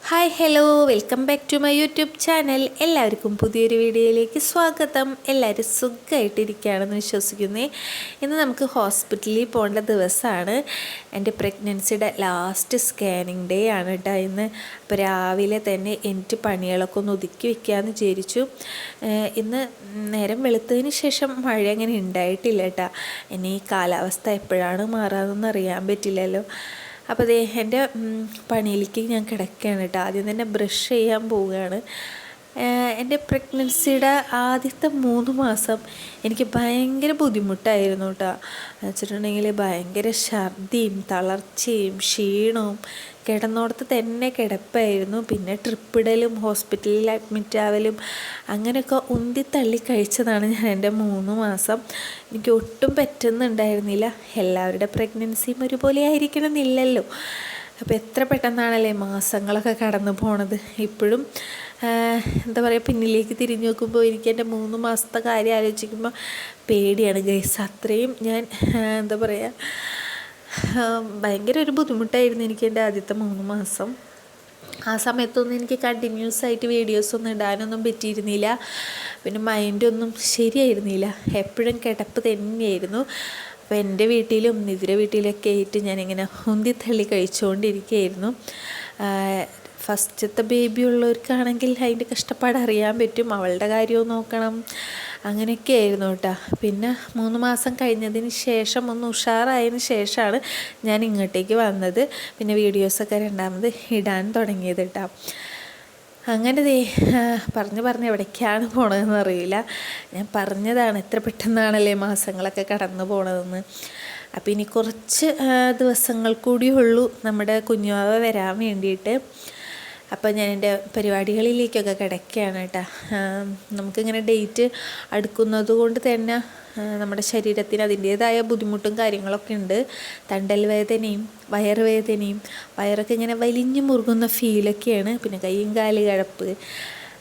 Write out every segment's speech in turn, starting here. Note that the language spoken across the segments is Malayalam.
Hi hello welcome back to my YouTube channel. എല്ലാവർക്കും പുതിയൊരു വീഡിയോയിലേക്ക് സ്വാഗതം. എല്ലാവരും സുഖമായിട്ടിരിക്കുകയാണെന്ന് വിശ്വസിക്കുന്നേ. ഇന്ന് നമുക്ക് ഹോസ്പിറ്റലിൽ പോകേണ്ട ദിവസമാണ്. എൻ്റെ പ്രഗ്നൻസിയുടെ ലാസ്റ്റ് സ്കാനിങ് ഡേ ആണ് കേട്ടോ ഇന്ന്. അപ്പോൾ രാവിലെ തന്നെ എനിക്ക് പണികളൊക്കെ ഒന്ന് ഒതുക്കി വെക്കാമെന്ന് വിചാരിച്ചു. ഇന്ന് നേരം വെളുത്തതിന് ശേഷം മഴ അങ്ങനെ ഉണ്ടായിട്ടില്ല കേട്ടോ. ഇനി ഈ കാലാവസ്ഥ എപ്പോഴാണ് മാറാമെന്നൊന്നും അറിയാൻ പറ്റില്ലല്ലോ. അപ്പോൾ അതേ എൻ്റെ പണിയിലേക്ക് ഞാൻ കിടക്കുകയാണ് കേട്ടോ. ആദ്യം തന്നെ ബ്രഷ് ചെയ്യാൻ പോവുകയാണ്. എൻ്റെ പ്രഗ്നൻസിയുടെ ആദ്യത്തെ 3 മാസം എനിക്ക് ഭയങ്കര ബുദ്ധിമുട്ടായിരുന്നു കേട്ടോ. വെച്ചിട്ടുണ്ടെങ്കിൽ ഭയങ്കര ഛർദിയും തളർച്ചയും ക്ഷീണവും കിടന്നോടത്ത് തന്നെ കിടപ്പായിരുന്നു. പിന്നെ ട്രിപ്പിടലും ഹോസ്പിറ്റലിൽ അഡ്മിറ്റ് ആവലും അങ്ങനെയൊക്കെ ഉന്തിത്തള്ളി കഴിച്ചതാണ് ഞാൻ എൻ്റെ 3 മാസം. എനിക്ക് ഒട്ടും പറ്റുന്നുണ്ടായിരുന്നില്ല. എല്ലാവരുടെ പ്രഗ്നൻസിയും ഒരുപോലെ ആയിരിക്കണം എന്നില്ലല്ലോ. അപ്പോൾ എത്ര പെട്ടെന്നാണല്ലേ മാസങ്ങളൊക്കെ കടന്നു പോണത്. ഇപ്പോഴും എന്താ പറയുക, പിന്നിലേക്ക് തിരിഞ്ഞു നോക്കുമ്പോൾ എനിക്ക് എൻ്റെ 3 മാസത്തെ കാര്യം ആലോചിക്കുമ്പോൾ പേടിയാണ് ഗൈസ്. അത്രയും ഞാൻ എന്താ പറയുക, ഭയങ്കര ഒരു ബുദ്ധിമുട്ടായിരുന്നു എനിക്ക് എൻ്റെ ആദ്യത്തെ 3 മാസം. ആ സമയത്തൊന്നും എനിക്ക് കണ്ടിന്യൂസ് ആയിട്ട് വീഡിയോസൊന്നും ഇടാനൊന്നും പറ്റിയിരുന്നില്ല. പിന്നെ മൈൻഡൊന്നും ശരിയായിരുന്നില്ല. എപ്പോഴും കിടപ്പ് തന്നെയായിരുന്നു. അപ്പോൾ എൻ്റെ വീട്ടിലും നിതിര വീട്ടിലൊക്കെ ആയിട്ട് ഞാനിങ്ങനെ ഉന്തിത്തള്ളി കഴിച്ചുകൊണ്ടിരിക്കുകയായിരുന്നു. ഫസ്റ്റത്തെ ബേബി ഉള്ളവർക്കാണെങ്കിൽ അതിൻ്റെ കഷ്ടപ്പാട് അറിയാൻ പറ്റും. അവളുടെ കാര്യവും നോക്കണം, അങ്ങനെയൊക്കെ ആയിരുന്നു കേട്ടോ. പിന്നെ 3 മാസം കഴിഞ്ഞതിന് ശേഷം ഒന്ന് ഉഷാറായതിന് ശേഷമാണ് ഞാൻ ഇങ്ങോട്ടേക്ക് വന്നത്. പിന്നെ വീഡിയോസൊക്കെ രണ്ടാമത് ഇടാൻ തുടങ്ങിയത് കേട്ടോ. അങ്ങനെ പറഞ്ഞ് എവിടേക്കാണ് പോണതെന്ന് അറിയില്ല. ഞാൻ പറഞ്ഞതാണ് എത്ര പെട്ടെന്നാണല്ലേ മാസങ്ങളൊക്കെ കടന്നു പോണതെന്ന്. അപ്പോൾ ഇനി കുറച്ച് ദിവസങ്ങൾ കൂടി ഉള്ളൂ നമ്മുടെ കുഞ്ഞുവാവ വരാൻ വേണ്ടിയിട്ട്. അപ്പോൾ ഞാൻ എൻ്റെ പരിപാടികളിലേക്കൊക്കെ കിടക്കുകയാണ് കേട്ടോ. നമുക്കിങ്ങനെ ഡേറ്റ് അടുക്കുന്നത് കൊണ്ട് തന്നെ നമ്മുടെ ശരീരത്തിന് അതിൻ്റേതായ ബുദ്ധിമുട്ടും കാര്യങ്ങളൊക്കെ ഉണ്ട്. തണ്ടൽ വേദനയും വയറുവേദനയും, വയറൊക്കെ ഇങ്ങനെ വലിഞ്ഞു മുറുകുന്ന ഫീലൊക്കെയാണ്. പിന്നെ കൈയും കാല് കഴപ്പ്,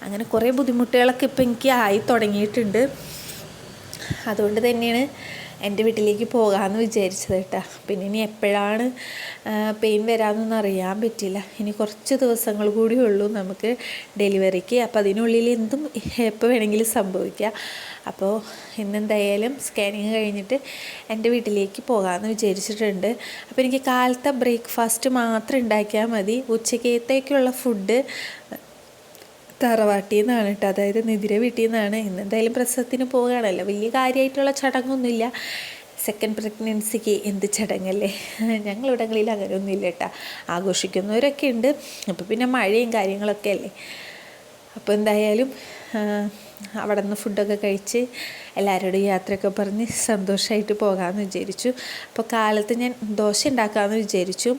അങ്ങനെ കുറേ ബുദ്ധിമുട്ടുകളൊക്കെ ഇപ്പോൾ എനിക്ക് ആയി തുടങ്ങിയിട്ടുണ്ട്. അതുകൊണ്ട് തന്നെയാണ് എൻ്റെ വീട്ടിലേക്ക് പോകാമെന്ന് വിചാരിച്ചത് കേട്ടോ. പിന്നെ ഇനി എപ്പോഴാണ് പെയിൻ വരാമെന്നൊന്നും അറിയാൻ പറ്റില്ല. ഇനി കുറച്ച് ദിവസങ്ങൾ കൂടി ഉള്ളൂ നമുക്ക് ഡെലിവറിക്ക്. അപ്പോൾ അതിനുള്ളിൽ എന്തും എപ്പോൾ വേണമെങ്കിലും സംഭവിക്കാം. അപ്പോൾ ഇന്നെന്തായാലും സ്കാനിങ് കഴിഞ്ഞിട്ട് എൻ്റെ വീട്ടിലേക്ക് പോകാമെന്ന് വിചാരിച്ചിട്ടുണ്ട്. അപ്പോൾ എനിക്ക് കാലത്തെ ബ്രേക്ക്ഫാസ്റ്റ് മാത്രം ഉണ്ടാക്കിയാൽ മതി. ഉച്ചക്കത്തേക്കുള്ള ഫുഡ് തറവാട്ടിൽ നിന്നാണ് കേട്ടോ, അതായത് നിതിര വീട്ടിൽ നിന്നാണ്. ഇന്നെന്തായാലും പ്രസവത്തിന് പോവുകയാണല്ലോ, വലിയ കാര്യമായിട്ടുള്ള ചടങ്ങൊന്നുമില്ല. സെക്കൻഡ് പ്രഗ്നൻസിക്ക് എന്ത് ചടങ്ങല്ലേ. ഞങ്ങളിവിടങ്ങളിൽ അങ്ങനെയൊന്നുമില്ല കേട്ടോ. ആഘോഷിക്കുന്നവരൊക്കെ ഉണ്ട്. അപ്പോൾ പിന്നെ മഴയും കാര്യങ്ങളൊക്കെ അല്ലേ. അപ്പോൾ എന്തായാലും അവിടെ നിന്ന് ഫുഡൊക്കെ കഴിച്ച് എല്ലാവരോടും യാത്രയൊക്കെ പറഞ്ഞ് സന്തോഷമായിട്ട് പോകാമെന്ന് വിചാരിച്ചു. അപ്പോൾ കാലത്ത് ഞാൻ ദോശ ഉണ്ടാക്കാമെന്ന് വിചാരിച്ചു.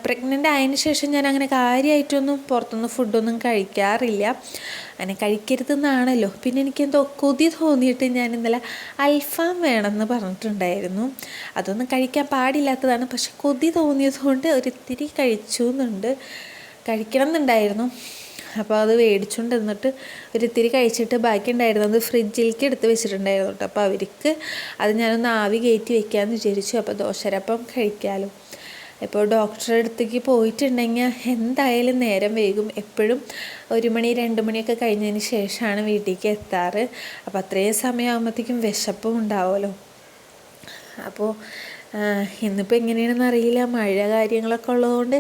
പ്രഗ്നൻ്റ് ആയതിന് ശേഷം ഞാൻ അങ്ങനെ കാര്യമായിട്ടൊന്നും പുറത്തുനിന്ന് ഫുഡൊന്നും കഴിക്കാറില്ല. അങ്ങനെ കഴിക്കരുതെന്നാണല്ലോ. പിന്നെ എനിക്കെന്തോ കൊതി തോന്നിയിട്ട് ഞാൻ ഇന്നലെ അൽഫാം വേണമെന്ന് പറഞ്ഞിട്ടുണ്ടായിരുന്നു. അതൊന്നും കഴിക്കാൻ പാടില്ലാത്തതാണ്, പക്ഷെ കൊതി തോന്നിയതുകൊണ്ട് ഒരിത്തിരി കഴിച്ചു എന്നുണ്ട്. കഴിക്കണം എന്നുണ്ടായിരുന്നു. അപ്പോൾ അത് മേടിച്ചുകൊണ്ട് എന്നിട്ട് ഒരിത്തിരി കഴിച്ചിട്ട് ബാക്കി ഉണ്ടായിരുന്നത് ഫ്രിഡ്ജിലേക്ക് എടുത്ത് വെച്ചിട്ടുണ്ടായിരുന്നു കേട്ടോ. അപ്പോൾ അവർക്ക് അത് ഞാനൊന്ന് ആവി കയറ്റി വെക്കാമെന്ന് വിചാരിച്ചു. അപ്പോൾ ദോശരപ്പം കഴിക്കാമല്ലോ. ഇപ്പോൾ ഡോക്ടറുടെ അടുത്തേക്ക് പോയിട്ടുണ്ടെങ്കിൽ എന്തായാലും നേരം വൈകും. എപ്പോഴും 1 മണി 2 മണിയൊക്കെ കഴിഞ്ഞതിന് ശേഷമാണ് വീട്ടിലേക്ക് എത്താറ്. അപ്പോൾ അത്രയും സമയമാകുമ്പോഴത്തേക്കും വിശപ്പും ഉണ്ടാവുമല്ലോ. അപ്പോൾ ഇന്നിപ്പോൾ എങ്ങനെയാണെന്ന് അറിയില്ല. മഴ കാര്യങ്ങളൊക്കെ ഉള്ളതുകൊണ്ട്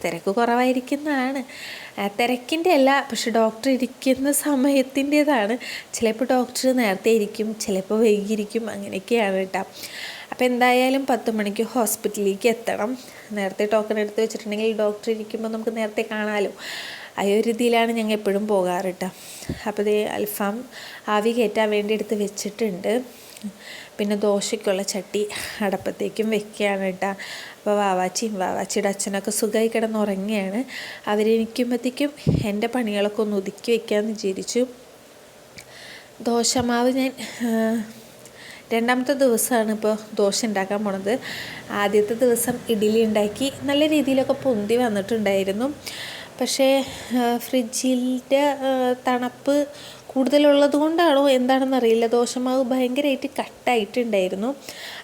തിരക്ക് കുറവായിരിക്കുന്നതാണ്. തിരക്കിൻ്റെ അല്ല, പക്ഷെ ഡോക്ടർ ഇരിക്കുന്ന സമയത്തിൻ്റേതാണ്. ചിലപ്പോൾ ഡോക്ടർ നേരത്തെ ഇരിക്കും, ചിലപ്പോൾ വൈകിയിരിക്കും, അങ്ങനെയൊക്കെയാണ് കേട്ടോ. അപ്പോൾ എന്തായാലും 10 മണിക്ക് ഹോസ്പിറ്റലിലേക്ക് എത്തണം. നേരത്തെ ടോക്കൺ എടുത്ത് വെച്ചിട്ടുണ്ടെങ്കിൽ ഡോക്ടർ ഇരിക്കുമ്പോൾ നമുക്ക് നേരത്തെ കാണാമല്ലോ. ആ ഒരു രീതിയിലാണ് ഞങ്ങൾ എപ്പോഴും പോകാറ് കേട്ടോ. അപ്പോൾ ഇത് അൽഫാം ആവി കയറ്റാൻ വേണ്ടി എടുത്ത് വെച്ചിട്ടുണ്ട്. പിന്നെ ദോശയ്ക്കുള്ള ചട്ടി അടപ്പത്തേക്കും വെക്കുകയാണ് കേട്ടോ. അപ്പോൾ വാവാച്ചിയുടെ അച്ഛനൊക്കെ സുഖമായി കിടന്നുറങ്ങുകയാണ്. അവരെനിക്കുമ്പോഴത്തേക്കും എൻ്റെ പണികളൊക്കെ ഒന്ന് ഒതുക്കി വയ്ക്കാമെന്ന് വിചാരിച്ചു. ദോശമാവ് ഞാൻ രണ്ടാമത്തെ ദിവസമാണ് ഇപ്പോൾ ദോശ ഉണ്ടാക്കാൻ പോണത്. ആദ്യത്തെ ദിവസം ഇഡ്ഡലി ഉണ്ടാക്കി നല്ല രീതിയിലൊക്കെ പൊന്തി വന്നിട്ടുണ്ടായിരുന്നു. പക്ഷേ ഫ്രിഡ്ജിൻ്റെ തണുപ്പ് കൂടുതലുള്ളത് കൊണ്ടാണോ എന്താണെന്നറിയില്ല, ദോശമാവ് ഭയങ്കരമായിട്ട് കട്ടായിട്ടുണ്ടായിരുന്നു.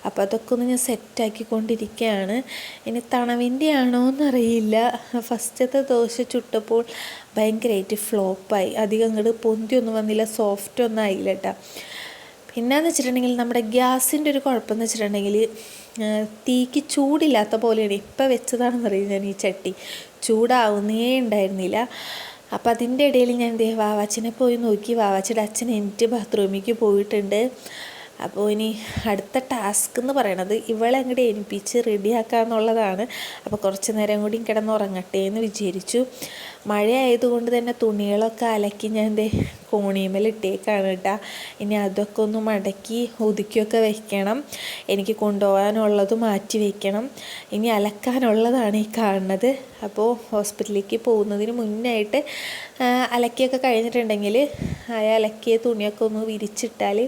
അപ്പോൾ അതൊക്കെ ഒന്ന് ഞാൻ സെറ്റാക്കിക്കൊണ്ടിരിക്കുകയാണ്. ഇനി തണവിൻ്റെ ആണോ എന്നറിയില്ല, ഫസ്റ്റത്തെ ദോശ ചുട്ടപ്പോൾ ഭയങ്കരമായിട്ട് ഫ്ലോപ്പായി. അധികം അങ്ങോട്ട് പൊന്തിയൊന്നും വന്നില്ല, സോഫ്റ്റ് ഒന്നും ആയില്ല കേട്ടോ. പിന്നെയെന്ന് വെച്ചിട്ടുണ്ടെങ്കിൽ നമ്മുടെ ഗ്യാസിൻ്റെ ഒരു കുഴപ്പമെന്ന് വെച്ചിട്ടുണ്ടെങ്കിൽ തീക്ക് ചൂടില്ലാത്ത പോലെയാണ്. ഇപ്പം വെച്ചതാണെന്നറിയും ഞാൻ ഈ ചട്ടി, ചൂടാവുന്നേ ഉണ്ടായിരുന്നില്ല. അപ്പോൾ അതിൻ്റെ ഇടയിൽ ഞാൻ വാവാച്ചിനെ പോയി നോക്കി. വാവാച്ചിയുടെ അച്ഛൻ എനിക്ക് ബാത്റൂമിലേക്ക് പോയിട്ടുണ്ട്. അപ്പോൾ ഇനി അടുത്ത ടാസ്ക് എന്ന് പറയണത് ഇവളെ അങ്ങോട്ട് എണിപ്പിച്ച് റെഡിയാക്കുക എന്നുള്ളതാണ്. അപ്പോൾ കുറച്ച് നേരം കൂടി കിടന്നുറങ്ങട്ടെ എന്ന് വിചാരിച്ചു. മഴ ആയതുകൊണ്ട് തന്നെ തുണികളൊക്കെ അലക്കി ഞാൻ കോണിമേൽ ഇട്ടേക്കാണ് കേട്ടോ. ഇനി അതൊക്കെ ഒന്ന് മടക്കി ഒതുക്കിയൊക്കെ വെക്കണം. എനിക്ക് കൊണ്ടുപോകാനുള്ളത് മാറ്റി വയ്ക്കണം. ഇനി അലക്കാനുള്ളതാണ് ഈ കാണുന്നത്. അപ്പോൾ ഹോസ്പിറ്റലിലേക്ക് പോകുന്നതിന് മുന്നായിട്ട് അലക്കിയൊക്കെ കഴിഞ്ഞിട്ടുണ്ടെങ്കിൽ അലക്കിയ തുണിയൊക്കെ ഒന്ന് വിരിച്ചിട്ടാൽ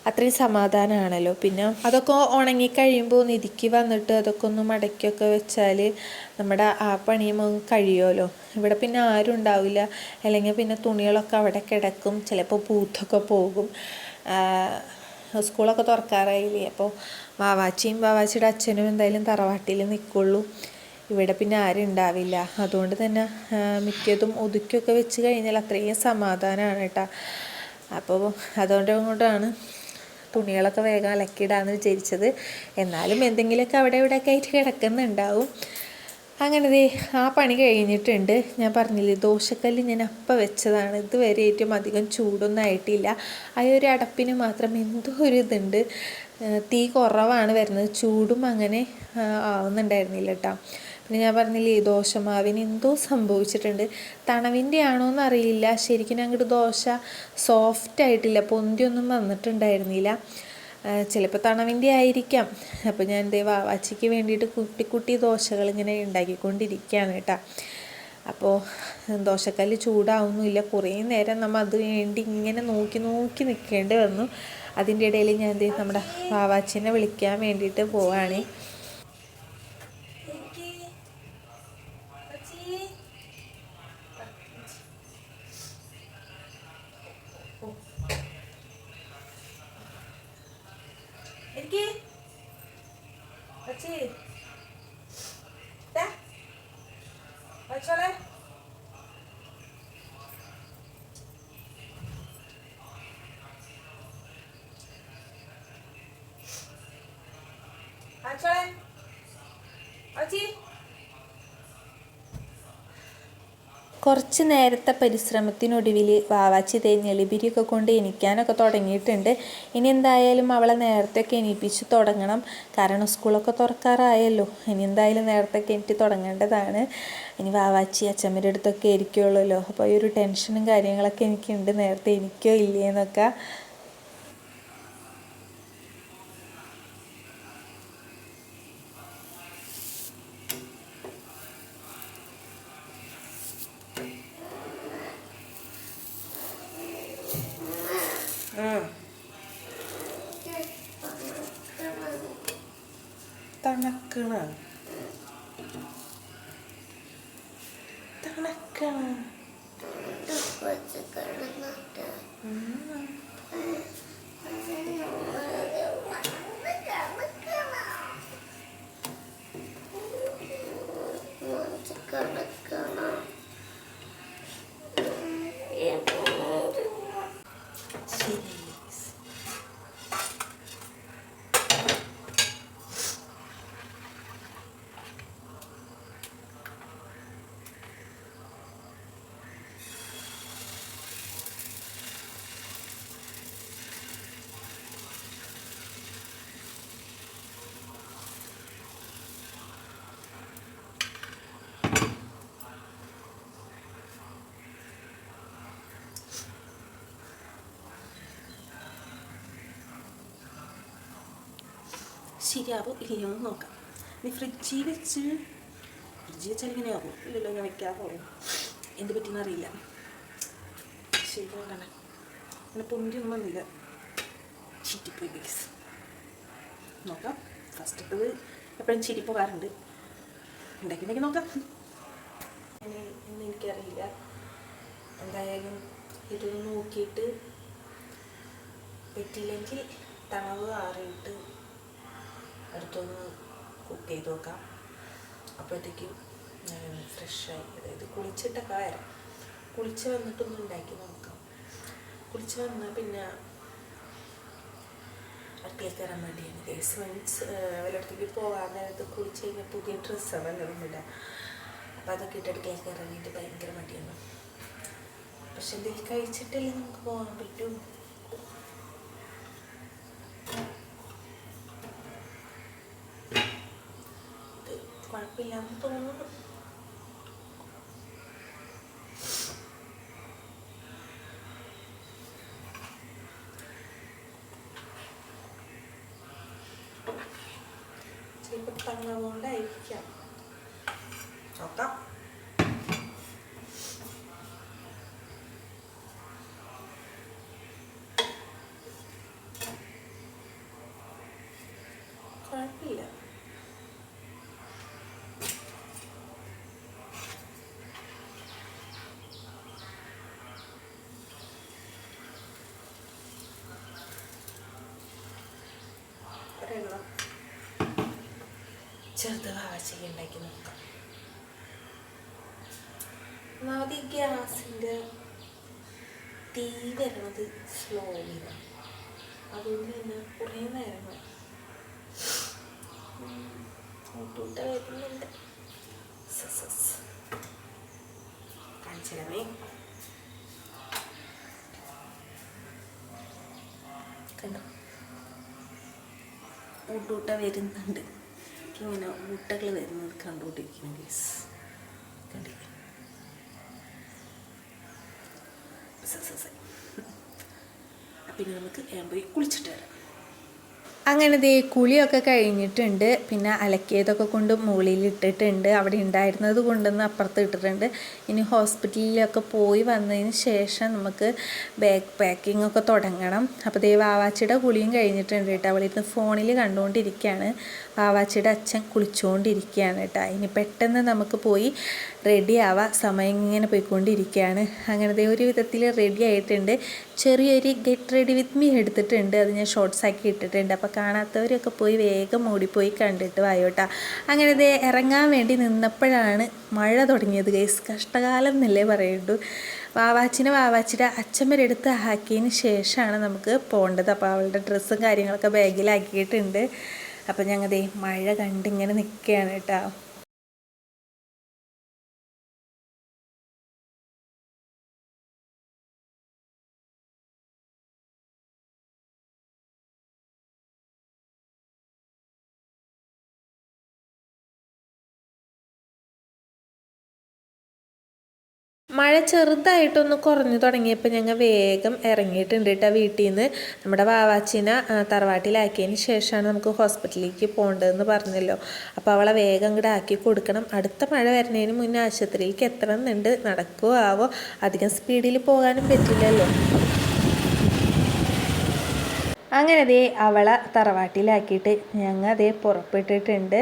അത്രയും സമാധാനമാണല്ലോ. പിന്നെ അതൊക്കെ ഉണങ്ങിക്കഴിയുമ്പോൾ നിധിക്ക് വന്നിട്ട് അതൊക്കെ ഒന്ന് മടക്കിയൊക്കെ വെച്ചാൽ നമ്മുടെ ആ പണിയും കഴിയുമല്ലോ. ഇവിടെ പിന്നെ ആരും ഉണ്ടാവില്ല, അല്ലെങ്കിൽ പിന്നെ തുണികളൊക്കെ അവിടെ കിടക്കും, ചിലപ്പോൾ പൂത്തൊക്കെ പോകും. സ്കൂളൊക്കെ തുറക്കാറായില്ലേ, അപ്പോൾ വാവാച്ചിയുടെ അച്ഛനും എന്തായാലും തറവാട്ടിൽ നിൽക്കുള്ളൂ. ഇവിടെ പിന്നെ ആരും ഉണ്ടാവില്ല. അതുകൊണ്ട് തന്നെ മിക്കതും ഒതുക്കിയൊക്കെ വെച്ച് കഴിഞ്ഞാൽ അത്രയും സമാധാനമാണ് കേട്ടോ. അപ്പോൾ അതുകൊണ്ടാണ് തുണികളൊക്കെ വേഗം അലക്കിയിടാന്ന് വിചാരിച്ചത്. എന്നാലും എന്തെങ്കിലുമൊക്കെ അവിടെ ഇവിടെയൊക്കെ ആയിട്ട് കിടക്കുന്നുണ്ടാവും. അങ്ങനെ ആ പണി കഴിഞ്ഞിട്ടുണ്ട്. ഞാൻ പറഞ്ഞില്ലേ, ദോശക്കല്ല് ഞാൻ അപ്പം വെച്ചതാണ്. ഇതുവരെ ഏറ്റവും അധികം ചൂടൊന്നും ആയിട്ടില്ല. ആ ഒരു അടപ്പിന് മാത്രം എന്തോ ഒരു ഇതുണ്ട്, തീ കുറവാണ് വരുന്നത്, ചൂടും അങ്ങനെ ആവുന്നുണ്ടായിരുന്നില്ല കേട്ടോ. പിന്നെ ഞാൻ പറഞ്ഞില്ലേ, ദോശമാവിന് എന്തോ സംഭവിച്ചിട്ടുണ്ട്. തണവിൻ്റെ ആണോ എന്നറിയില്ല, ശരിക്കും അങ്ങോട്ട് ദോശ സോഫ്റ്റ് ആയിട്ടില്ല, പൊന്തിയൊന്നും വന്നിട്ടുണ്ടായിരുന്നില്ല. ചിലപ്പോൾ തണവിൻ്റെ ആയിരിക്കാം. അപ്പോൾ ഞാൻ വാവാച്ചിക്ക് വേണ്ടിയിട്ട് കുട്ടി ദോശകൾ ഇങ്ങനെ ഉണ്ടാക്കിക്കൊണ്ടിരിക്കുകയാണ് കേട്ടോ. അപ്പോൾ ദോശക്കല്ല് ചൂടാവുന്നില്ല. കുറേ നേരം നമ്മൾ അത് വേണ്ടി ഇങ്ങനെ നോക്കി നിൽക്കേണ്ടി വന്നു. അതിൻ്റെ ഇടയിൽ ഞാൻ നമ്മുടെ വാവാച്ചിനെ വിളിക്കാൻ വേണ്ടിയിട്ട് പോവാണ്. കുറച്ച് നേരത്തെ പരിശ്രമത്തിനൊടുവിൽ വാവാച്ചി ഞെളിപിരിയൊക്കെ കൊണ്ട് എണീക്കാനൊക്കെ തുടങ്ങിയിട്ടുണ്ട്. ഇനി എന്തായാലും അവളെ നേരത്തെയൊക്കെ എണീപ്പിച്ച് തുടങ്ങണം, കാരണം സ്കൂളൊക്കെ തുറക്കാറായല്ലോ. ഇനി എന്തായാലും നേരത്തെയൊക്കെ എനിക്ക് തുടങ്ങേണ്ടതാണ്. ഇനി വാവാച്ചി അച്ഛമ്മയുടെ അടുത്തൊക്കെ ഇരിക്കുള്ളൂല്ലോ. അപ്പോൾ ഈ ഒരു ടെൻഷനും കാര്യങ്ങളൊക്കെ എനിക്കുണ്ട്, നേരത്തെ എനിക്കോ ഇല്ലേന്നൊക്കെ. തണക്കണം ശരിയാവും ഇല്ലയോന്ന് നോക്കാം. ഇനി ഫ്രിഡ്ജിൽ വെച്ചാൽ ഇങ്ങനെ ആവും. ഇല്ലല്ലോ, ഞാൻ വെക്കാറുള്ളൂ. എന്ത് പറ്റിയെന്ന് അറിയില്ല. ശരിയാണ്, അങ്ങനെ പൊന്തിയൊന്നും വന്നില്ല, ചീറ്റിപ്പോയി ഗൈസ്. നോക്കാം. ഫസ്റ്റ് ഇട്ടത് എപ്പോഴും ചിരിപ്പോകാറുണ്ട്. ഉണ്ടാക്കി നോക്കാം. ഇന്ന് എനിക്കറിയില്ല. എന്തായാലും ഇതൊന്ന് നോക്കിയിട്ട് പറ്റിയില്ലെങ്കിൽ തണവ് ആറിയിട്ട് അടുത്തൊന്ന് കുക്ക് ചെയ്ത് നോക്കാം. അപ്പോഴത്തേക്കും ഞാൻ ഫ്രഷായി, അതായത് കുളിച്ചിട്ടൊക്കെ വരാം. കുളിച്ച് വന്നിട്ടൊന്ന് ഉണ്ടാക്കി നോക്കാം. കുളിച്ച് വന്നാൽ പിന്നെ അടുക്കളയിൽ കയറാൻ വേണ്ടിയാണ് ഗൈസ്. മീൻസ് വല്ലയിടത്തേക്ക് പോകാൻ നേരത്ത് കുളിച്ച് കഴിഞ്ഞാൽ പുതിയ ഡ്രസ്സാണ് ഒന്നുമില്ല. അപ്പോൾ അതൊക്കെ ഇട്ട് അടുക്കളയിൽ കയറാനായിട്ട് ഭയങ്കര മടിയാണ്. പക്ഷെ എന്തെങ്കിലും കഴിച്ചിട്ടല്ലേ നമുക്ക് പോകാൻ പറ്റും. ഇത് കുഴപ്പമില്ലാന്ന് തോന്നുന്നു. ചിലപ്പോൾ തങ്ങകൊണ്ടായിരിക്കാം, നോക്കാം. കുഴപ്പമില്ല. ചെറുത് വാവച്ചൊക്കെ ഉണ്ടാക്കി നോക്കാം. ഒന്നാമത് ഈ ഗ്യാസിൻ്റെ തീ വരുന്നത് സ്ലോയിലാണ്, അതുകൊണ്ട് തന്നെ കുറേ നേരം ഊട്ടൂട്ട വരുന്നുണ്ട്. കാണിച്ചിടമേ, കണ്ടോ ഊട്ടൂട്ട വരുന്നുണ്ട്. ഇങ്ങനെ ഊട്ടകൾ വരുന്നത് കണ്ടുകൊണ്ടിരിക്കുന്നു ഗൈസ്, കണ്ടില്ലേ. പിന്നെ നമുക്ക് പോയി കുളിച്ചിട്ട് വരാം. അങ്ങനെ ദേ കുളിയൊക്കെ കഴിഞ്ഞിട്ടുണ്ട്. പിന്നെ അലക്കിയതൊക്കെ കൊണ്ട് മുകളിൽ ഇട്ടിട്ടുണ്ട്. അവിടെ ഉണ്ടായിരുന്നത് കൊണ്ടുവന്ന് അപ്പുറത്ത് ഇട്ടിട്ടുണ്ട്. ഇനി ഹോസ്പിറ്റലിലൊക്കെ പോയി വന്നതിന് ശേഷം നമുക്ക് ബാഗ് പാക്കിംഗ് ഒക്കെ തുടങ്ങണം. അപ്പോൾ ദേ വാവാച്ചിയുടെ കുളിയും കഴിഞ്ഞിട്ടുണ്ട് കേട്ടോ. അവളിരുന്ന് ഫോണിൽ കണ്ടുകൊണ്ടിരിക്കുകയാണ്. വാവാച്ചിയുടെ അച്ഛൻ കുളിച്ചുകൊണ്ടിരിക്കുകയാണ് കേട്ടോ. ഇനി പെട്ടെന്ന് നമുക്ക് പോയി റെഡി ആവാം. സമയം ഇങ്ങനെ പോയിക്കൊണ്ടിരിക്കുകയാണ്. അങ്ങനെ ദേ ഒരു വിധത്തിൽ റെഡി ആയിട്ടുണ്ട്. ചെറിയൊരു ഗെറ്റ് റെഡി വിത്ത് മീ എടുത്തിട്ടുണ്ട്. അത് ഞാൻ ഷോർട്സ് ആക്കി ഇട്ടിട്ടുണ്ട്. അപ്പോൾ കാണാത്തവരൊക്കെ പോയി വേഗം ഓടിപ്പോയി കണ്ടിട്ട് വായോട്ടാ. അങ്ങനെ ഇത് ഇറങ്ങാൻ വേണ്ടി നിന്നപ്പോഴാണ് മഴ തുടങ്ങിയത് ഗൈസ്. കഷ്ടകാലം എന്നല്ലേ പറയുള്ളൂ. വാവാച്ചിയുടെ അച്ഛൻ വരെ എടുത്ത് ആക്കിയതിന് ശേഷമാണ് നമുക്ക് പോകേണ്ടത്. അപ്പോൾ അവളുടെ ഡ്രസ്സും കാര്യങ്ങളൊക്കെ ബാഗിലാക്കിയിട്ടുണ്ട്. അപ്പോൾ ഞങ്ങൾ ദേ മഴ കണ്ടിങ്ങനെ നിൽക്കുകയാണ് കേട്ടോ. മഴ ചെറുതായിട്ടൊന്ന് കുറഞ്ഞു തുടങ്ങിയപ്പോൾ ഞങ്ങൾ വേഗം ഇറങ്ങിയിട്ടുണ്ട് കേട്ടോ വീട്ടിൽ നിന്ന്. നമ്മുടെ വാവാച്ചിനെ തറവാട്ടിലാക്കിയതിന് ശേഷമാണ് നമുക്ക് ഹോസ്പിറ്റലിലേക്ക് പോകേണ്ടതെന്ന് പറഞ്ഞല്ലോ. അപ്പോൾ അവളെ വേഗം ഇങ്ങോട്ട് ആക്കി കൊടുക്കണം. അടുത്ത മഴ വരുന്നതിന് മുന്നേ ആശുപത്രിയിലേക്ക് എത്തണം എന്നുണ്ട്. നടക്കുമോ ആവോ, അധികം സ്പീഡിൽ പോകാനും പറ്റില്ലല്ലോ. അങ്ങനെ ദേ അവളെ തറവാട്ടിലാക്കിയിട്ട് ഞങ്ങൾ അതേ പുറപ്പെട്ടിട്ടുണ്ട്.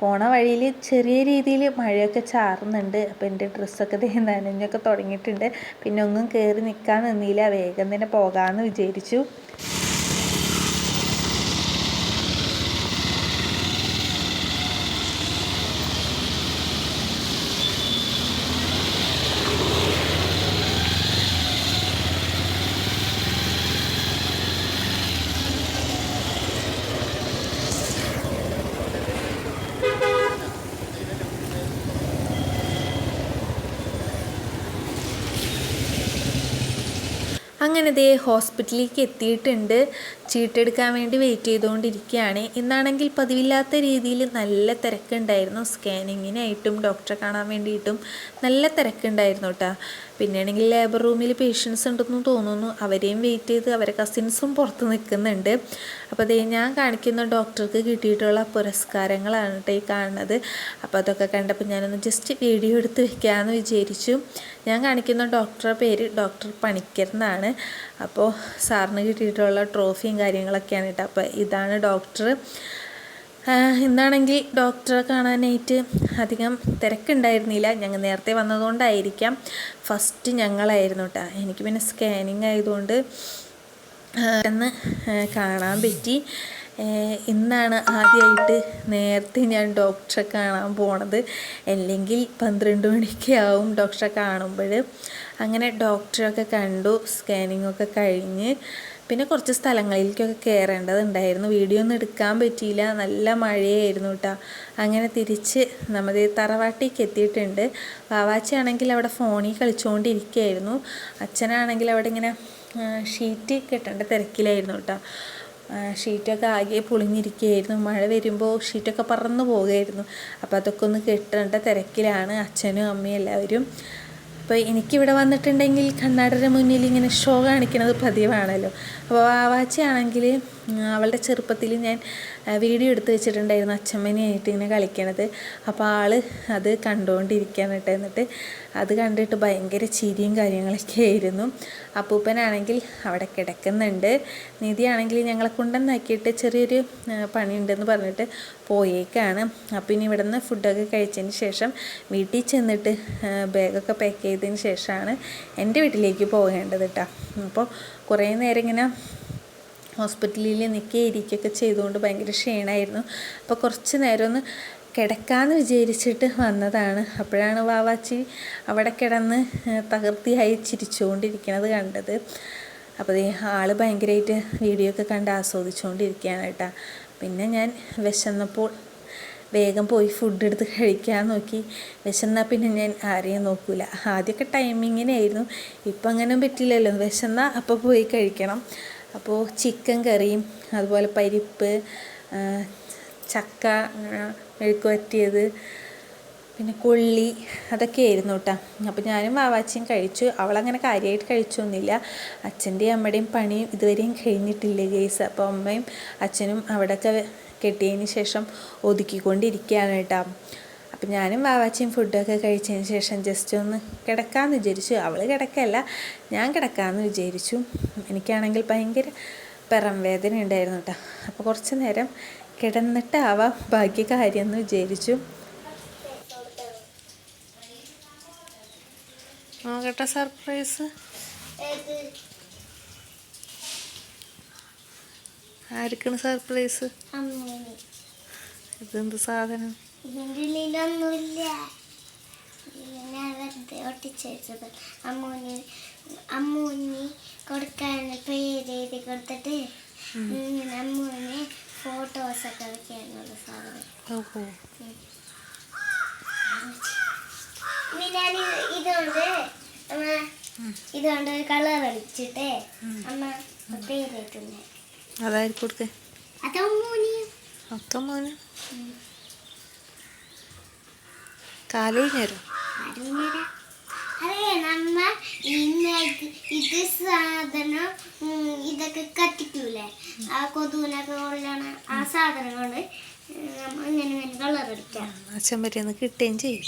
പോണ വഴിയിൽ ചെറിയ രീതിയിൽ മഴയൊക്കെ ചാറുന്നുണ്ട്. അപ്പോൾ എൻ്റെ ഡ്രസ്സൊക്കെ ദേ നനഞ്ഞൊക്കെ തുടങ്ങിയിട്ടുണ്ട്. പിന്നെ ഒന്നും കയറി നിൽക്കാൻ നിന്നില്ല, വേഗം തന്നെ പോകാമെന്ന് വിചാരിച്ചു. അങ്ങനെ ദേ ഹോസ്പിറ്റലിലേക്ക് എത്തിയിട്ടുണ്ട്. ചീട്ടെടുക്കാൻ വേണ്ടി വെയിറ്റ് ചെയ്തുകൊണ്ടിരിക്കുകയാണ്. ഇന്നാണെങ്കിൽ പതിവില്ലാത്ത രീതിയിൽ നല്ല തിരക്കുണ്ടായിരുന്നു. സ്കാനിങ്ങിനായിട്ടും ഡോക്ടറെ കാണാൻ വേണ്ടിയിട്ടും നല്ല തിരക്കുണ്ടായിരുന്നു കേട്ടോ. പിന്നെയാണെങ്കിൽ ലേബർ റൂമിൽ പേഷ്യൻസ് ഉണ്ടെന്ന് തോന്നുന്നു. അവരെയും വെയിറ്റ് ചെയ്ത് അവരെ കസിൻസും പുറത്ത് നിൽക്കുന്നുണ്ട്. അപ്പോൾ അതേ ഞാൻ കാണിക്കുന്ന ഡോക്ടർക്ക് കിട്ടിയിട്ടുള്ള പുരസ്കാരങ്ങളാണ് കേട്ടോ ഈ കാണുന്നത്. അപ്പോൾ അതൊക്കെ കണ്ടപ്പോൾ ഞാനൊന്ന് ജസ്റ്റ് വീഡിയോ എടുത്ത് വെക്കാമെന്ന് വിചാരിച്ചു. ഞാൻ കാണിക്കുന്ന ഡോക്ടറുടെ പേര് ഡോക്ടർ പണിക്കർ എന്നാണ്. അപ്പോൾ സാറിന് കിട്ടിയിട്ടുള്ള ട്രോഫിയും കാര്യങ്ങളൊക്കെയാണ് കേട്ടോ. അപ്പോൾ ഇതാണ് ഡോക്ടർ. ഇന്നാണെങ്കിൽ ഡോക്ടറെ കാണാനായിട്ട് അധികം തിരക്കുണ്ടായിരുന്നില്ല. ഞങ്ങൾ നേരത്തെ വന്നതുകൊണ്ടായിരിക്കാം. ഫസ്റ്റ് ഞങ്ങളായിരുന്നു കേട്ടോ. എനിക്ക് പിന്നെ സ്കാനിങ് ആയതുകൊണ്ട് പെട്ടെന്ന് കാണാൻ പറ്റി. ഇന്നാണ് ആദ്യമായിട്ട് നേരത്തെ ഞാൻ ഡോക്ടറെ കാണാൻ പോണത്. അല്ലെങ്കിൽ 12 മണിക്ക് ആവും ഡോക്ടറെ കാണുമ്പോൾ. അങ്ങനെ ഡോക്ടറൊക്കെ കണ്ടു, സ്കാനിങ്ങൊക്കെ കഴിഞ്ഞ് പിന്നെ കുറച്ച് സ്ഥലങ്ങളിലേക്കൊക്കെ കയറേണ്ടതുണ്ടായിരുന്നു. വീഡിയോ ഒന്നും എടുക്കാൻ പറ്റിയില്ല, നല്ല മഴയായിരുന്നു കേട്ടോ. അങ്ങനെ തിരിച്ച് നമ്മുടെ തറവാട്ടിലേക്ക് എത്തിയിട്ടുണ്ട്. വാവാച്ചയാണെങ്കിൽ അവിടെ ഫോണിൽ കളിച്ചുകൊണ്ടിരിക്കുകയായിരുന്നു. അച്ഛനാണെങ്കിൽ അവിടെ ഇങ്ങനെ ഷീറ്റ് കെട്ടേണ്ട തിരക്കിലായിരുന്നു കേട്ടോ. ഷീറ്റൊക്കെ ആകെ പൊളിഞ്ഞിരിക്കുകയായിരുന്നു. മഴ വരുമ്പോൾ ഷീറ്റൊക്കെ പറന്ന് പോകുമായിരുന്നു. അപ്പോൾ അതൊക്കെ ഒന്ന് കെട്ടേണ്ട തിരക്കിലാണ് അച്ഛനും അമ്മയും എല്ലാവരും. അപ്പോൾ എനിക്കിവിടെ വന്നിട്ടുണ്ടെങ്കിൽ കണ്ണാടിയുടെ മുന്നിൽ ഇങ്ങനെ ഷോ കാണിക്കുന്നത് പതിവാണല്ലോ. അപ്പോൾ വാവാച്ചയാണെങ്കിൽ അവളുടെ ചെറുപ്പത്തിൽ ഞാൻ വീഡിയോ എടുത്ത് വെച്ചിട്ടുണ്ടായിരുന്നു അച്ഛമ്മനെയായിട്ട് ഇങ്ങനെ കളിക്കണത്. അപ്പോൾ അത് കണ്ടുകൊണ്ടിരിക്കുകയാണ് കേട്ടോ. എന്നിട്ട് അത് കണ്ടിട്ട് ഭയങ്കര ചിരിയും കാര്യങ്ങളൊക്കെ ആയിരുന്നു. അപ്പൂപ്പനാണെങ്കിൽ അവിടെ കിടക്കുന്നുണ്ട്. നിധിയാണെങ്കിൽ ഞങ്ങളെ കൊണ്ടുവന്നാക്കിയിട്ട് ചെറിയൊരു പണിയുണ്ടെന്ന് പറഞ്ഞിട്ട് പോയേക്കാണ്. അപ്പോൾ ഇനി ഇവിടെ നിന്ന് ഫുഡൊക്കെ കഴിച്ചതിന് ശേഷം വീട്ടിൽ ചെന്നിട്ട് ബാഗൊക്കെ പാക്ക് ചെയ്തതിന് ശേഷമാണ് എൻ്റെ വീട്ടിലേക്ക് പോകേണ്ടത് കേട്ടോ. അപ്പോൾ കുറേ നേരം ഇങ്ങനെ ഹോസ്പിറ്റലിൽ ഇരിക്കുകയൊക്കെ ചെയ്തുകൊണ്ട് ഭയങ്കര ക്ഷീണമായിരുന്നു. അപ്പോൾ കുറച്ച് നേരം ഒന്ന് കിടക്കാമെന്ന് വിചാരിച്ചിട്ട് വന്നതാണ്. അപ്പോഴാണ് വാവാച്ചി അവിടെ കിടന്ന് തകൃതിയായി ചിരിച്ചുകൊണ്ടിരിക്കുന്നത് കണ്ടത്. അപ്പോൾ ആൾ ഭയങ്കരമായിട്ട് വീഡിയോ ഒക്കെ കണ്ട് ആസ്വദിച്ചുകൊണ്ടിരിക്കുകയാണ് കേട്ടോ. പിന്നെ ഞാൻ വിശന്നപ്പോൾ വേഗം പോയി ഫുഡ് എടുത്ത് കഴിക്കാൻ നോക്കി. വിശന്നാൽ പിന്നെ ഞാൻ ആരെയും നോക്കില്ല. ആദ്യമൊക്കെ ടൈമിങ്ങിനായിരുന്നു, ഇപ്പം അങ്ങനെ പറ്റില്ലല്ലോ. വിശന്നാൽ അപ്പോൾ പോയി കഴിക്കണം. അപ്പോൾ ചിക്കൻ കറിയും അതുപോലെ പരിപ്പ്, ചക്ക മെഴുക്ക് വരട്ടിയത്, പിന്നെ കൊള്ളി, അതൊക്കെ ആയിരുന്നു കേട്ടോ. അപ്പോൾ ഞാനും വാവാച്ചിയും കഴിച്ചു. അവളങ്ങനെ കാര്യമായിട്ട് കഴിച്ചൊന്നുമില്ല. അച്ഛൻ്റെയും അമ്മയുടെയും പണിയും ഇതുവരെയും കഴിഞ്ഞിട്ടില്ല ഗെയ്സ്. അപ്പോൾ അമ്മയും അച്ഛനും അവിടെയൊക്കെ കെട്ടിയതിന് ശേഷം ഒതുക്കിക്കൊണ്ടിരിക്കുകയാണ് കേട്ടോ. അപ്പം ഞാനും വാവാച്ചിയും ഫുഡൊക്കെ കഴിച്ചതിന് ശേഷം ജസ്റ്റ് ഒന്ന് കിടക്കാമെന്ന് വിചാരിച്ചു. അവൾ കിടക്കല്ല, ഞാൻ കിടക്കാമെന്ന് വിചാരിച്ചു. എനിക്കാണെങ്കിൽ ഭയങ്കര പിറം വേദന ഉണ്ടായിരുന്നു കേട്ടോ. അപ്പോൾ കുറച്ച് നേരം കിടന്നിട്ടാവാം ബാക്കി കാര്യമെന്ന് വിചാരിച്ചു. കേട്ടോ സർപ്രൈസ്. ആർക്കാണ് സർപ്രൈസ്? ഇതെന്ത് സാധനം? അമ്മൂനി കൊടുക്കാൻ പേരെഴുതി കൊടുത്തിട്ട് അമ്മൂന് ഫോട്ടോസൊക്കെ വെക്കാനുള്ള സാധനം. ഞാൻ ഇതുകൊണ്ട് കളർ അടിച്ചിട്ടേ അമ്മ പേരിട്ടുണ്ട്. അതായിരിക്കും കൊടുക്കേ. കാലൊഴിഞ്ഞേരും. അതെ, നമ്മ ഇത് സാധനം ഇതൊക്കെ കത്തിക്കൂലേ, ആ കൊതുവിനൊക്കെ കൊള്ളണ ആ സാധനം കൊണ്ട് ഇങ്ങനെ കളർ അടിക്കാം. അച്ഛൻ പറ്റിയൊന്ന് കിട്ടുകയും ചെയ്യും.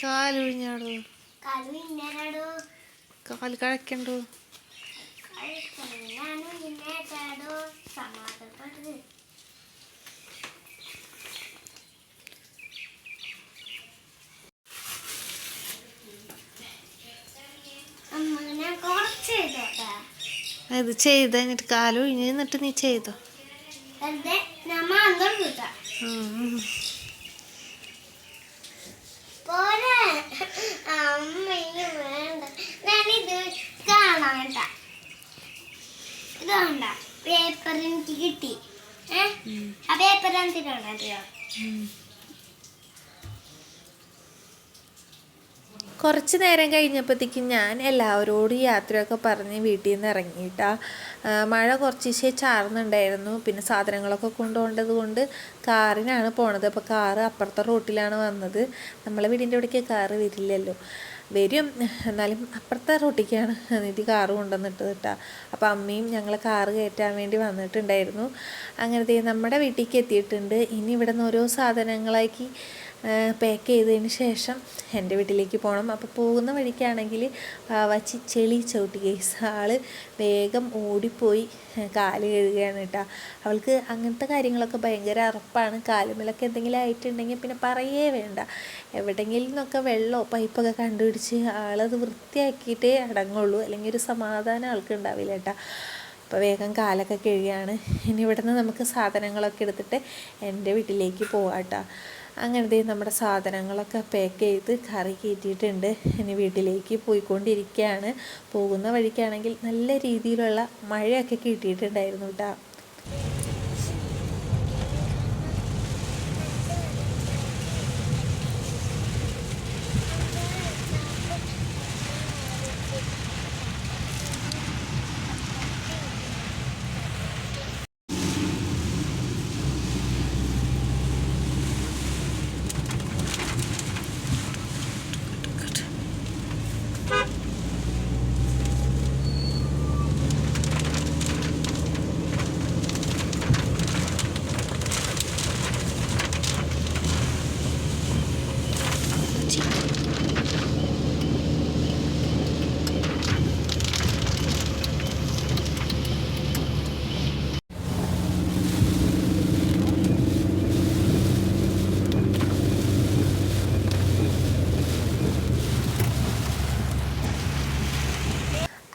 കാലൊഴിഞ്ഞാടോ, കാല് കഴിക്കണ്ടോ? ഇത് ചെയ്ത എന്നിട്ട് കാലൊഴിഞ്ഞ് എന്നിട്ട് നീ ചെയ്തോ. ഞാനിത് കാണാണ്ട, ഇതുകൊണ്ട പേപ്പർ എനിക്ക് കിട്ടി. ആ പേപ്പർ എന്തിനാണ് അറിയോ? കുറച്ച് നേരം കഴിഞ്ഞപ്പോഴത്തേക്കും ഞാൻ എല്ലാവരോടും യാത്രയൊക്കെ പറഞ്ഞ് വീട്ടിൽ നിന്ന് ഇറങ്ങിയിട്ടാ. മഴ കുറച്ച് ചാർന്നുണ്ടായിരുന്നു. പിന്നെ സാധനങ്ങളൊക്കെ കൊണ്ടുപോകേണ്ടത് കൊണ്ട് കാറിനാണ് പോണത്. അപ്പോൾ കാറ് അപ്പുറത്തെ റോട്ടിലാണ് വന്നത്. നമ്മളെ വീടിൻ്റെ ഇവിടേക്ക് കാറ് വരില്ലല്ലോ, വരും എന്നാലും അപ്പുറത്തെ റോട്ടിലേക്കാണ് നിധി കാറ് കൊണ്ടുവന്നിട്ടത് കേട്ടോ. അപ്പോൾ അമ്മയും ഞങ്ങൾ കാറ് കയറ്റാൻ വേണ്ടി വന്നിട്ടുണ്ടായിരുന്നു. അങ്ങനത്തെ നമ്മുടെ വീട്ടിലേക്ക് എത്തിയിട്ടുണ്ട്. ഇനി ഇവിടെ നിന്ന് ഓരോ സാധനങ്ങളാക്കി പാക്ക് ചെയ്തതിന് ശേഷം എൻ്റെ വീട്ടിലേക്ക് പോകണം. അപ്പോൾ പോകുന്ന വഴിക്കാണെങ്കിൽ വാവാച്ചി ചെളി ചവിട്ടി ഗൈസ്. ആൾ വേഗം ഓടിപ്പോയി കാല് കഴുകുകയാണ് കേട്ടോ. അവൾക്ക് അങ്ങനത്തെ കാര്യങ്ങളൊക്കെ ഭയങ്കര അറപ്പാണ്. കാലുമേലൊക്കെ എന്തെങ്കിലും ആയിട്ടുണ്ടെങ്കിൽ പിന്നെ പറയേ വേണ്ട. എവിടെയെങ്കിലും നിന്നൊക്കെ വെള്ളമോ പൈപ്പൊക്കെ കണ്ടുപിടിച്ച് ആളത് വൃത്തിയാക്കിയിട്ടേ അടങ്ങുള്ളൂ, അല്ലെങ്കിൽ ഒരു സമാധാനം ആൾക്ക് ഉണ്ടാവില്ല കേട്ടോ. അപ്പോൾ വേഗം കാലൊക്കെ കഴുകുകയാണ്. ഇനി ഇവിടുന്ന് നമുക്ക് സാധനങ്ങളൊക്കെ എടുത്തിട്ട് എൻ്റെ വീട്ടിലേക്ക് പോകാം കേട്ടോ. അങ്ങനത്തെ നമ്മുടെ സാധനങ്ങളൊക്കെ പാക്ക് ചെയ്ത് കറി കയറ്റിയിട്ടുണ്ട്. ഇനി വീട്ടിലേക്ക് പോയിക്കൊണ്ടിരിക്കുകയാണ്. പോകുന്ന വഴിക്കാണെങ്കിൽ നല്ല രീതിയിലുള്ള മഴയൊക്കെ കിട്ടിയിട്ടുണ്ടായിരുന്നു കേട്ടോ.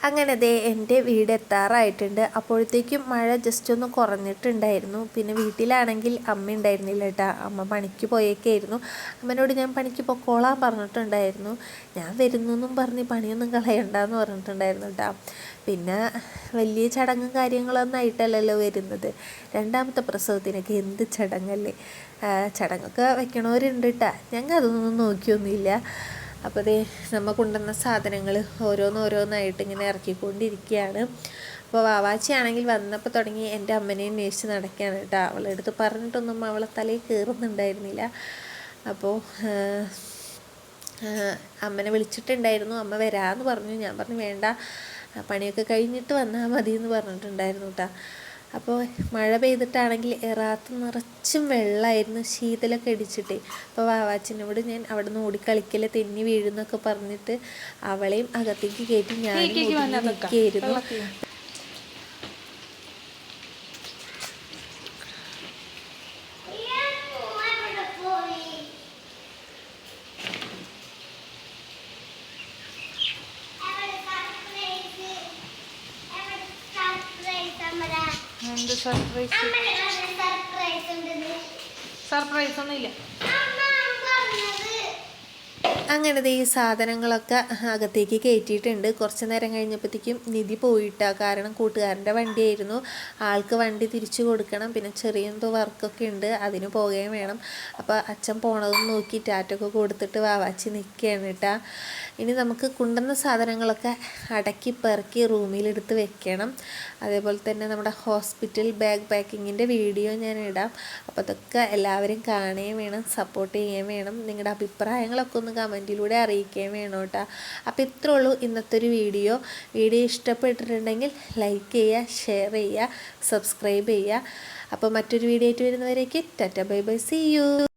അങ്ങനെ ദേ എൻ്റെ വീട് എത്താറായിട്ടുണ്ട്. അപ്പോഴത്തേക്കും മഴ ജസ്റ്റ് ഒന്ന് കുറഞ്ഞിട്ടുണ്ടായിരുന്നു. പിന്നെ വീട്ടിലാണെങ്കിൽ അമ്മ ഉണ്ടായിരുന്നില്ല കേട്ടോ. അമ്മ പണിക്ക് പോയേക്കായിരുന്നു. അമ്മേനോട് ഞാൻ പണിക്ക് പൊക്കോളാൻ പറഞ്ഞിട്ടുണ്ടായിരുന്നു. ഞാൻ വരുന്നു എന്നും പറഞ്ഞ് പണിയൊന്നും കളയണ്ടെന്ന് പറഞ്ഞിട്ടുണ്ടായിരുന്നു കേട്ടോ. പിന്നെ വലിയ ചടങ്ങും കാര്യങ്ങളൊന്നും ആയിട്ടല്ലല്ലോ വരുന്നത്. രണ്ടാമത്തെ പ്രസവത്തിനൊക്കെ എന്ത് ചടങ്ങല്ലേ. ചടങ്ങൊക്കെ വെക്കണവരുണ്ട് കേട്ടോ. ഞങ്ങൾ അതൊന്നും നോക്കിയൊന്നുമില്ല. അപ്പോൾ ദേ നമ്മൾ കൊണ്ടുവന്ന സാധനങ്ങൾ ഓരോന്നോരോന്നായിട്ട് ഇങ്ങനെ ഇറക്കിക്കൊണ്ടിരിക്കുകയാണ്. അപ്പോൾ വാവാച്ചി ആണെങ്കിൽ വന്നപ്പോൾ തുടങ്ങി എൻ്റെ അമ്മനെ അന്വേഷിച്ച് നടക്കുകയാണ് കേട്ടോ. അവളുടെ അടുത്ത് പറഞ്ഞിട്ടൊന്നും അവളെ തലയിൽ കയറുന്നുണ്ടായിരുന്നില്ല. അപ്പോൾ അമ്മനെ വിളിച്ചിട്ടുണ്ടായിരുന്നു. അമ്മ വരാമെന്ന് പറഞ്ഞു. ഞാൻ പറഞ്ഞു വേണ്ട, പണിയൊക്കെ കഴിഞ്ഞിട്ട് വന്നാൽ മതി എന്ന് പറഞ്ഞിട്ടുണ്ടായിരുന്നു കേട്ടോ. അപ്പോൾ മഴ പെയ്തിട്ടാണെങ്കിൽ എറാത്ത് നിറച്ചും വെള്ളമായിരുന്നു, ശീതലൊക്കെ അടിച്ചിട്ടേ. അപ്പോൾ വാവാച്ചിനോട് ഞാൻ അവിടെ നിന്ന് ഓടിക്കളിക്കൽ തെന്നി വീഴുന്നൊക്കെ പറഞ്ഞിട്ട് അവളെയും അകത്തേക്ക് കയറ്റി ഞാനും നിൽക്കുകയായിരുന്നു. എന്ത് സർപ്രൈസ്? സർപ്രൈസ് ഒന്നുമില്ല. അങ്ങനത്തെ ഈ സാധനങ്ങളൊക്കെ അകത്തേക്ക് കയറ്റിയിട്ടുണ്ട്. കുറച്ച് നേരം കഴിഞ്ഞപ്പോഴത്തേക്കും നിധി പോയിട്ടാണ്. കാരണം കൂട്ടുകാരൻ്റെ വണ്ടിയായിരുന്നു. ആൾക്ക് വണ്ടി തിരിച്ചു കൊടുക്കണം. പിന്നെ ചെറിയ എന്തോ വർക്കൊക്കെ ഉണ്ട്, അതിന് പോവുകയും വേണം. അപ്പോൾ അച്ഛൻ പോണതും നോക്കി ടാറ്റൊക്കെ കൊടുത്തിട്ട് വാവാച്ചി നിൽക്കുകയാണ് കേട്ടോ. ഇനി നമുക്ക് കൊണ്ടുവന്ന സാധനങ്ങളൊക്കെ അടക്കി പെറുക്കി റൂമിലെടുത്ത് വെക്കണം. അതേപോലെ തന്നെ നമ്മുടെ ഹോസ്പിറ്റൽ ബാഗ് പാക്കിങ്ങിൻ്റെ വീഡിയോ ഞാൻ ഇടാം. അപ്പോൾ അതൊക്കെ എല്ലാവരും കാണുകയും വേണം, സപ്പോർട്ട് ചെയ്യുകയും വേണം. നിങ്ങളുടെ അഭിപ്രായങ്ങളൊക്കെ ഒന്ന് കമൻറ്റിലൂടെ അറിയിക്കുകയും വേണം കേട്ടോ. അപ്പോൾ ഇത്രേ ഉള്ളൂ ഇന്നത്തെ ഒരു വീഡിയോ. ഇഷ്ടപ്പെട്ടിട്ടുണ്ടെങ്കിൽ ലൈക്ക് ചെയ്യുക, ഷെയർ ചെയ്യുക, സബ്സ്ക്രൈബ് ചെയ്യുക. അപ്പോൾ മറ്റൊരു വീഡിയോ ആയിട്ട് വരുന്നവരേക്ക് tata bye bye, see U.